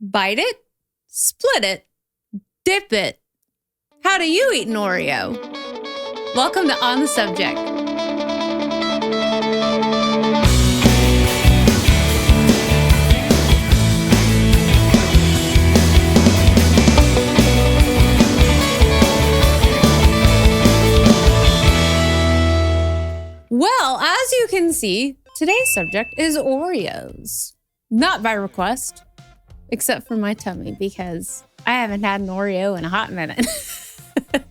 Bite it, split it, dip it. How do you eat an Oreo? Welcome to On the Subject. Well, as you can see, today's subject is Oreos. Not by request, except for my tummy, because I haven't had an Oreo in a hot minute. And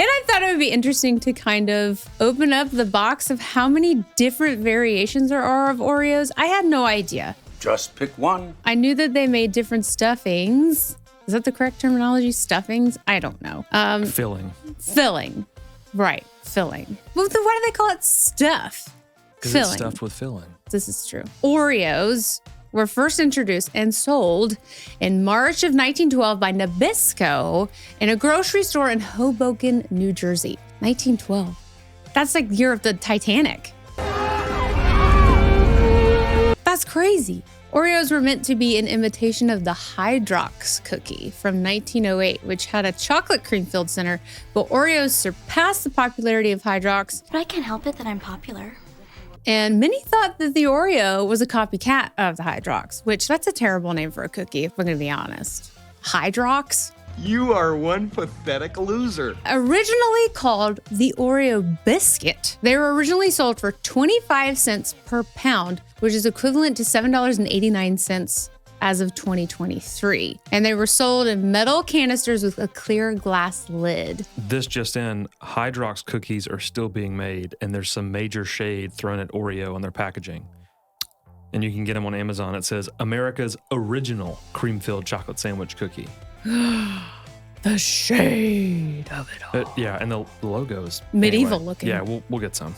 I thought it would be interesting to kind of open up the box of how many different variations there are of Oreos. I had no idea. Just pick one. I knew that they made different stuffings. Is that the correct terminology? Stuffings? I don't know. Filling. Filling. Right. Filling. Well, then why do they call it stuff? Because it's stuffed with filling. This is true. Oreos were first introduced and sold in March of 1912 by Nabisco in a grocery store in Hoboken, New Jersey. 1912. That's like the year of the Titanic. That's crazy. Oreos were meant to be an imitation of the Hydrox cookie from 1908, which had a chocolate cream-filled center, but Oreos surpassed the popularity of Hydrox. But I can't help it that I'm popular. And many thought that the Oreo was a copycat of the Hydrox, which that's a terrible name for a cookie, if we're going to be honest. Hydrox? You are one pathetic loser. Originally called the Oreo biscuit, they were originally sold for 25 cents per pound, which is equivalent to $7.89 as of 2023. And they were sold in metal canisters with a clear glass lid. This just in, Hydrox cookies are still being made, and there's some major shade thrown at Oreo on their packaging. And you can get them on Amazon. It says America's original cream-filled chocolate sandwich cookie. The shade of it all. Yeah, and the logo is medieval looking. Yeah, we'll get some.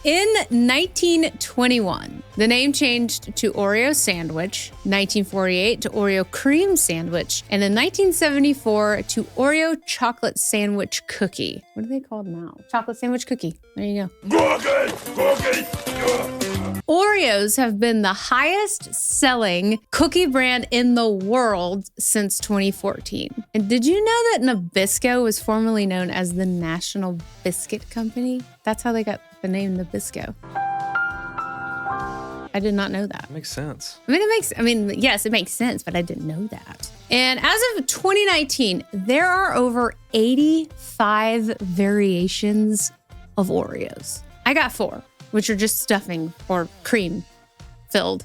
In 1921, the name changed to Oreo Sandwich, 1948 to Oreo Cream Sandwich, and in 1974 to Oreo Chocolate Sandwich Cookie. What are they called now? Chocolate Sandwich Cookie. There you go. Oreos have been the highest selling cookie brand in the world since 2014. And did you know that Nabisco was formerly known as the National Biscuit Company? That's how they got the name Nabisco. I did not know that. Makes sense. Yes, it makes sense, but I didn't know that. And as of 2019, there are over 85 variations of Oreos. I got 4. Which are just stuffing or cream-filled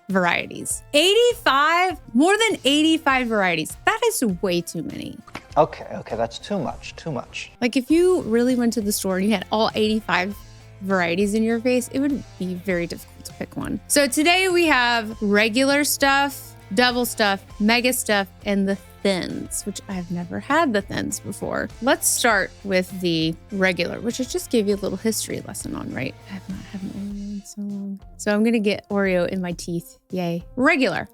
varieties. 85? More than 85 varieties. That is way too many. Okay, that's too much. Like if you really went to the store and you had all 85 varieties in your face, it would be very difficult to pick one. So today we have regular stuff, double stuff, mega stuff, and the thins, which I've never had the thins before. Let's start with the regular, which I just gave you a little history lesson on, right? I have not had an Oreo in so long. So I'm gonna get Oreo in my teeth. Yay. Regular.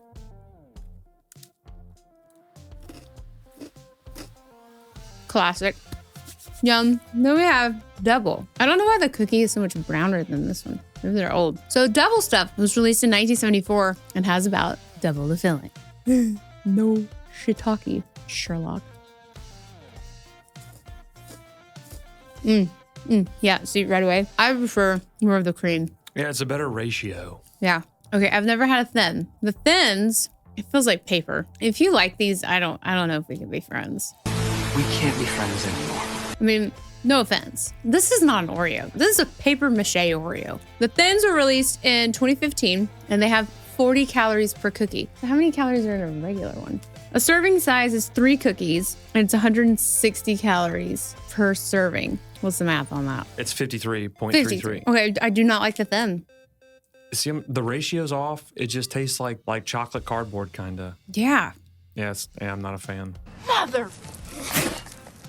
Classic. Yum. Then we have double. I don't know why the cookie is so much browner than this one. Maybe they're old. So double stuff was released in 1974 and has about double the filling. No shiitake, Sherlock. Yeah, see right away. I prefer more of the cream. Yeah, it's a better ratio. Yeah. Okay, I've never had a thin. The thins, it feels like paper. If you like these, I don't know if we can be friends. We can't be friends anymore. I mean, no offense. This is not an Oreo. This is a paper mache Oreo. The thins were released in 2015 and they have 40 calories per cookie. So how many calories are in a regular one? A serving size is 3 cookies, and it's 160 calories per serving. What's the math on that? It's 53.33. Okay, I do not like the thin. See, the ratio's off. It just tastes like chocolate cardboard, kind of. Yeah. Yeah, I'm not a fan. Mother.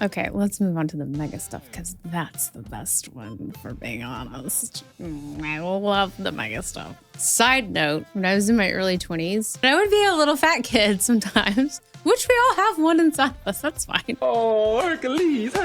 Okay, let's move on to the mega stuff because that's the best one, for being honest. I love the mega stuff. Side note, when I was in my early 20s, I would be a little fat kid sometimes. Which we all have one inside of us. That's fine. Oh, Hercules.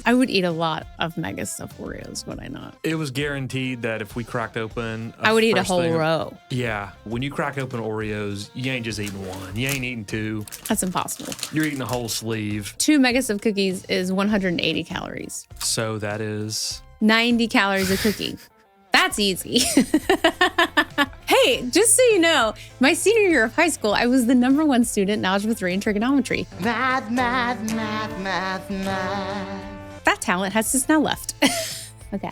I would eat a lot of Mega stuffed Oreos, would I not? It was guaranteed that if we cracked open, I would eat a first whole thing- row. Yeah. When you crack open Oreos, you ain't just eating one. You ain't eating two. That's impossible. You're eating a whole sleeve. 2 Mega stuffed cookies is 180 calories. So that is 90 calories a cookie. That's easy. Hey, just so you know, my senior year of high school, I was the #1 student in Algebra 3 and trigonometry. Math. That talent has just now left. Okay.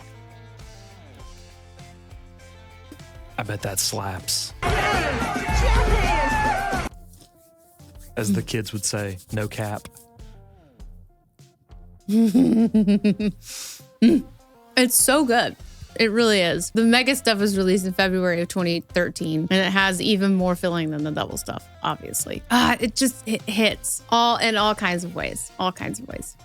I bet that slaps. As the kids would say, no cap. It's so good. It really is. The Mega stuff was released in February of 2013, and it has even more filling than the double stuff, obviously. It hits in all kinds of ways.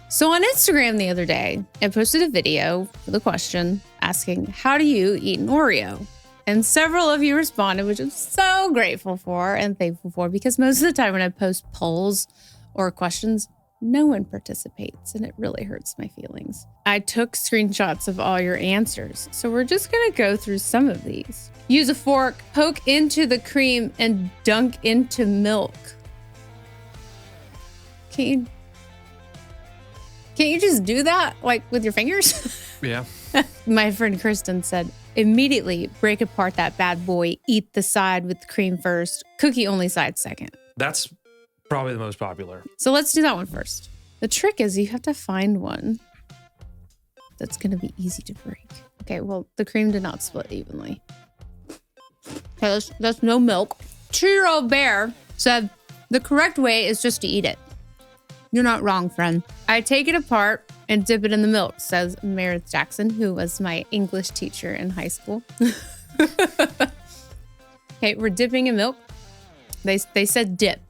So on Instagram the other day, I posted a video with a question asking, how do you eat an Oreo? And several of you responded, which I'm so grateful for and thankful for, because most of the time when I post polls or questions, no one participates, and it really hurts my feelings. I took screenshots of all your answers, so we're just gonna go through some of these. Use a fork, poke into the cream, and dunk into milk. Can't you just do that, like, with your fingers? Yeah. My friend Kristen said, immediately break apart that bad boy, eat the side with the cream first, cookie only side second. That's probably the most popular. So let's do that one first. The trick is you have to find one that's going to be easy to break. Okay, well, the cream did not split evenly. Okay, that's no milk. 2-year-old Bear said the correct way is just to eat it. You're not wrong, friend. I take it apart and dip it in the milk, says Meredith Jackson, who was my English teacher in high school. Okay, we're dipping in milk. They said dip.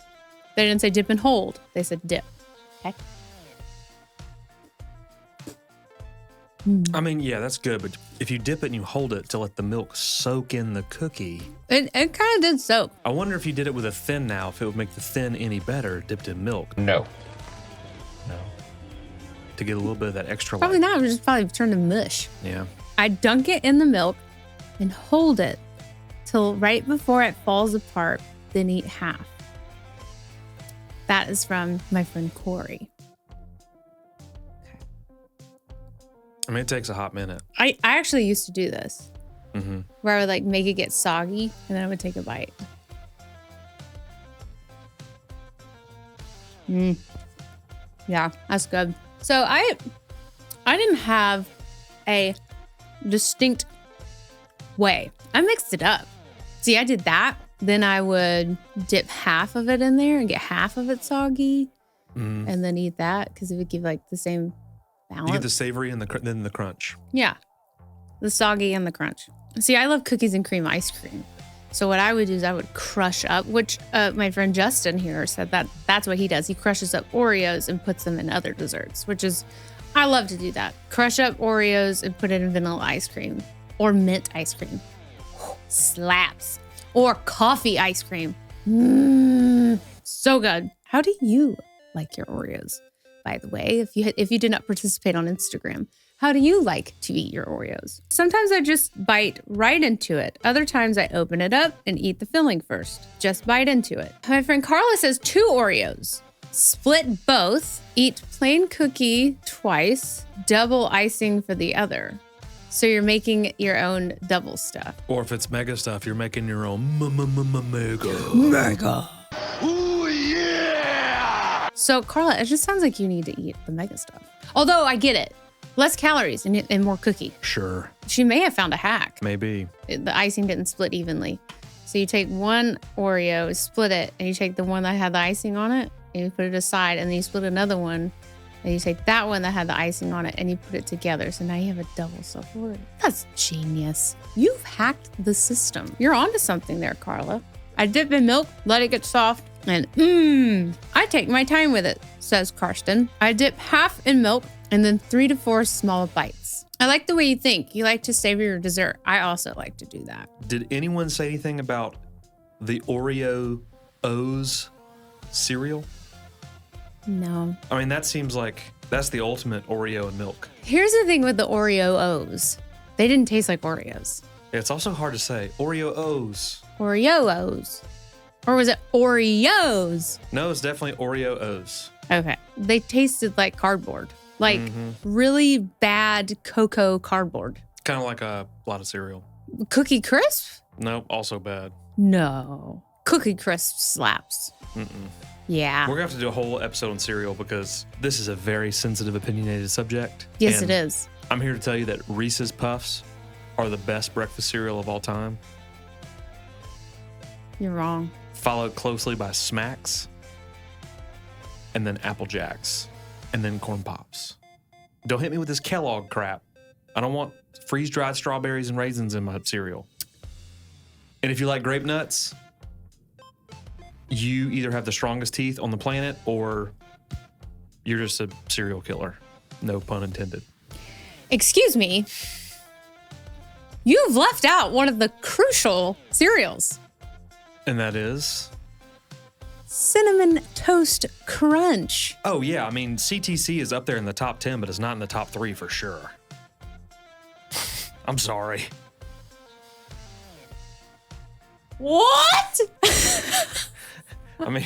They didn't say dip and hold. They said dip. Okay. I mean, yeah, that's good. But if you dip it and you hold it to let the milk soak in the cookie. It kind of did soak. I wonder if you did it with a thin now, if it would make the thin any better dipped in milk. No. To get a little bit of that extra Probably light. not. It just probably turned to mush. Yeah. I dunk it in the milk and hold it till right before it falls apart, then eat half. That is from my friend Corey. I mean, it takes a hot minute. I actually used to do this, Mm-hmm. where I would like make it get soggy and then I would take a bite. Yeah, that's good. So I didn't have a distinct way. I mixed it up. See, I did that. Then I would dip half of it in there and get half of it soggy, and then eat that because it would give like the same balance. You get the savory and then the crunch. Yeah, the soggy and the crunch. See, I love cookies and cream ice cream. So what I would do is I would crush up, which my friend Justin here said that's what he does. He crushes up Oreos and puts them in other desserts, which is, I love to do that. Crush up Oreos and put it in vanilla ice cream or mint ice cream. Slaps. Or coffee ice cream. So good. How do you like your Oreos? By the way, if you did not participate on Instagram, how do you like to eat your Oreos? Sometimes I just bite right into it. Other times I open it up and eat the filling first. Just bite into it. My friend Carla says 2 Oreos. Split both. Eat plain cookie twice. Double icing for the other. So you're making your own double stuff. Or if it's mega stuff, you're making your own mega. Ooh, yeah! So Carla, it just sounds like you need to eat the mega stuff. Although I get it. Less calories and more cookie. Sure. She may have found a hack. Maybe. The icing didn't split evenly. So you take one Oreo, split it, and you take the one that had the icing on it, and you put it aside, and then you split another one, and you take that one that had the icing on it, and you put it together. So now you have a double stuffed Oreo. That's genius. You've hacked the system. You're onto something there, Carla. I dip in milk, let it get soft, and I take my time with it, says Karsten. I dip half in milk, and then 3 to 4 small bites. I like the way you think. You like to savor your dessert. I also like to do that. Did anyone say anything about the Oreo O's cereal? No. I mean, that seems like that's the ultimate Oreo and milk. Here's the thing with the Oreo O's. They didn't taste like Oreos. It's also hard to say. Oreo O's. Oreo O's. Or was it Oreos? No, it's definitely Oreo O's. Okay. They tasted like cardboard. Like really bad cocoa cardboard. Kind of like a lot of cereal. Cookie Crisp? No, also bad. No. Cookie Crisp slaps. Yeah. We're going to have to do a whole episode on cereal because this is a very sensitive, opinionated subject. Yes, And it is. I'm here to tell you that Reese's Puffs are the best breakfast cereal of all time, You're wrong. followed closely by Smacks, and then Apple Jacks, and then Corn Pops. Don't hit me with this Kellogg crap. I don't want freeze-dried strawberries and raisins in my cereal. And if you like grape nuts, you either have the strongest teeth on the planet or you're just a serial killer. No pun intended. Excuse me. You've left out one of the crucial cereals. And that is? Cinnamon Toast Crunch. Oh, yeah. I mean, CTC is up there in the top 10, but it's not in the top 3 for sure. I'm sorry. What? I mean,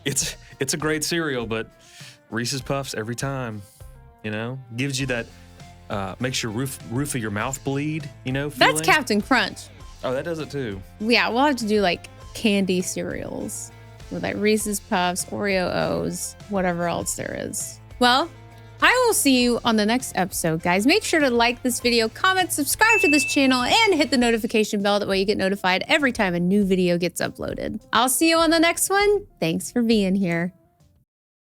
it's a great cereal, but Reese's Puffs every time, you know, gives you that, makes your roof of your mouth bleed, you know, feeling. That's Captain Crunch. Oh, that does it too. Yeah, we'll have to do like candy cereals with like Reese's Puffs, Oreo O's, whatever else there is. Well, I will see you on the next episode, guys. Make sure to like this video, comment, subscribe to this channel, and hit the notification bell. That way you get notified every time a new video gets uploaded. I'll see you on the next one. Thanks for being here.